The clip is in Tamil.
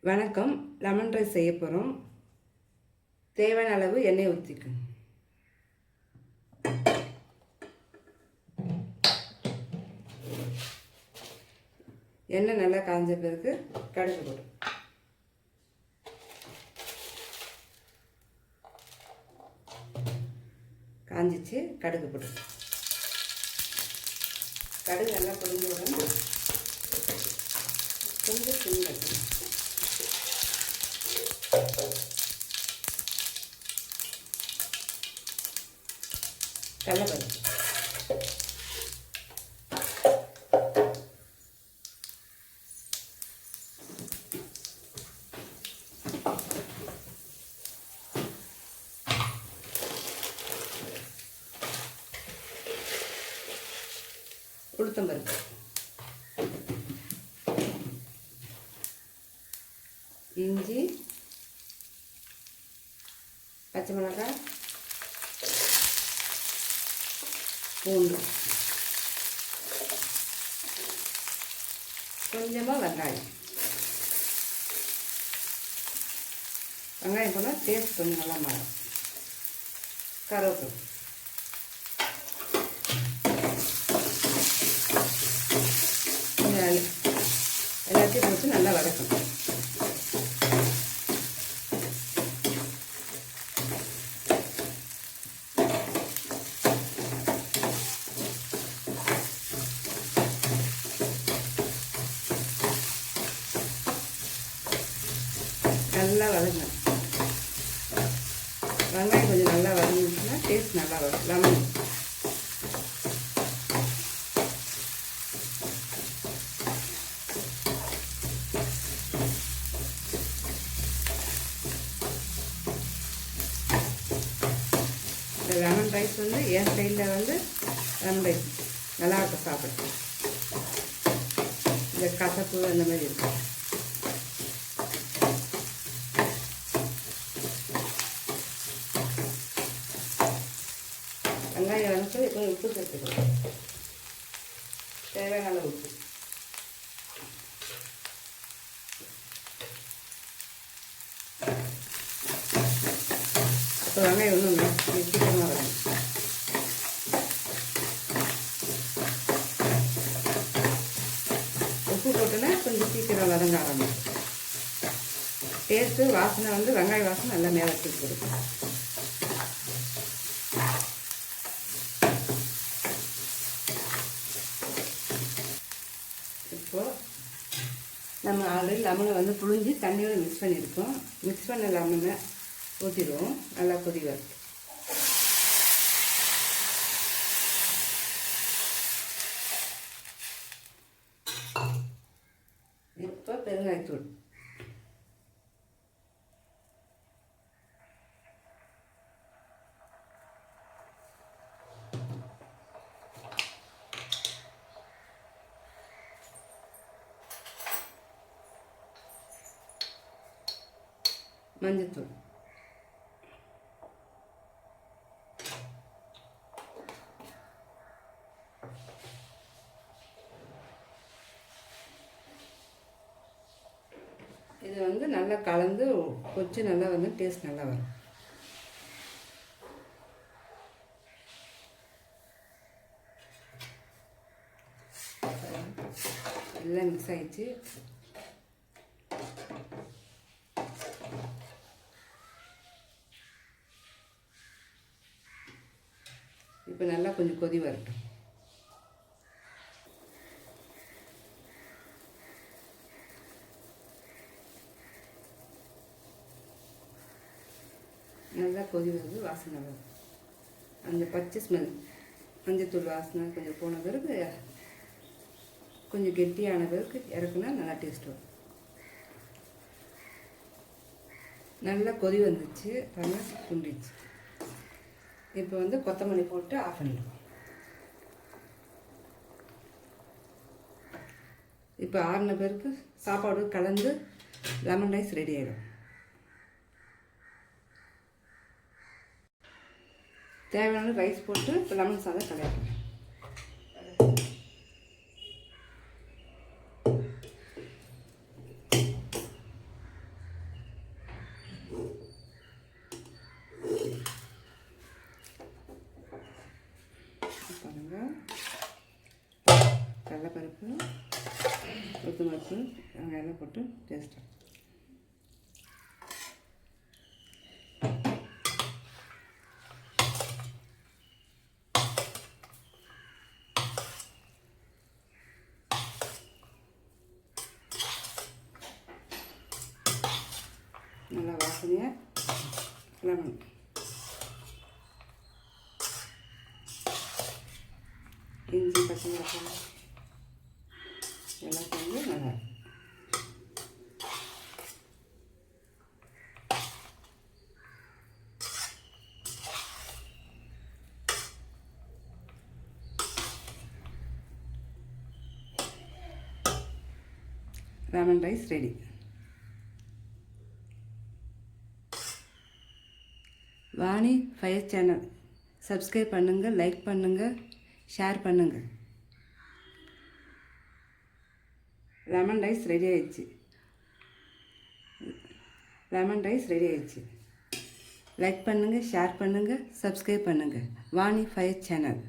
வணக்கம். லெமன் ரைஸ் செய்ய போகிறோம். தேவையான அளவு எண்ணெய் ஊற்றிக்கும். எண்ணெய் நல்லா காஞ்ச பிறகு கடுகு போடும். காஞ்சிச்சு, கடுகு போடும். கடுகு நல்லா பொரிஞ்ச உடனே கொஞ்சம் சின்ன வைக்கணும். கடலைப்பருப்பு, உளுத்தம்பருப்பு, இஞ்சி, பச்சை மிளகாய், பூண்டு, கொஞ்சமாக வெங்காயம். வெங்காயம் போனால் டேஸ்ட் கொஞ்சம் நல்லா மாறும். கருவேப்பிலை, கொஞ்சம் எல்லாத்தையும் போட்டு நல்லா வதக்கணும். நல்லா வதங்கணும். வெங்காயம் கொஞ்சம் நல்லா வதங்கிச்சுன்னா டேஸ்ட் நல்லா வரும். லெமன் இந்த லெமன் ரைஸ் வந்து என் ஸ்டைலில் வந்து லெமன் ரைஸ் நல்லா இருக்கும் சாப்பிட. இந்த கசப்பு அந்த மாதிரி இருக்கும். வெங்காயம் வதக்கு. இப்போ உப்பு சேர்த்துக்கலாம். தேவையான அளவு உப்பு. இப்போ வெங்காயம் ஒன்றும் சீக்கிரமாக வரும். உப்பு போட்டுன்னா கொஞ்சம் சீக்கிரம் வதங்க ஆரம்பிக்கும். டேஸ்ட்டு வாசனை வந்து வெங்காய வாசனை நல்லா மேலே தூக்கி கொடுக்கும். இப்போது நம்ம ஆல்ரெடி லெமனை வந்து புழிஞ்சு தண்ணியோடு மிக்ஸ் பண்ணியிருக்கோம். மிக்ஸ் பண்ண லெமனை ஊற்றிடுவோம். நல்லா கொதி வரும். இப்போ பெருங்காயத்தூள், மஞ்சத்தூள், இது வந்து நல்லா கலந்து கொச்சு நல்லா வந்து டேஸ்ட் நல்லா வரும். எல்லாம் மிக்ஸ் ஆயிடுச்சு. இப்போ நல்லா கொஞ்சம் கொதி வரட்டும். நல்லா கொதி வருது. வாசனை வரும். அந்த பச்சை ஸ்மெல் மஞ்சத்தூள் வாசனை கொஞ்சம் போன பிறகு கொஞ்சம் கெட்டியான பிறகு இறக்குனா நல்லா டேஸ்ட் வரும். நல்லா கொதி வந்துச்சு. நல்லா குண்டிச்சு. இப்போ வந்து கொத்தமல்லி போட்டு ஆஃப் பண்ணிடுவோம். இப்போ ஆறின பிறகு சாப்பாடு கலந்து லெமன் ரைஸ் ரெடி ஆகிடும். தேவையான ரைஸ் போட்டு இப்போ லெமன் சாதம் கலக்கணும். கடலைப்பருப்பு, உளுத்தம்பருப்பு, வெங்காயம்லாம் போட்டு டேஸ்ட்டாக. நல்லா வாசனையாக லெமன் இஞ்சி பச்சை மிளகாய் எல்லாம் சேர்ந்து நல்லா lemon rice ready. Vani fire channel subscribe பண்ணுங்கள், லைக் பண்ணுங்கள், ஷேர் பண்ணுங்கள். லெமன் ரைஸ் ரெடி ஆயிடுச்சு. லெமன் ரைஸ் ரெடி ஆயிடுச்சு. லைக் பண்ணுங்கள், ஷேர் பண்ணுங்கள், சப்ஸ்கிரைப் பண்ணுங்கள். Vani fire channel.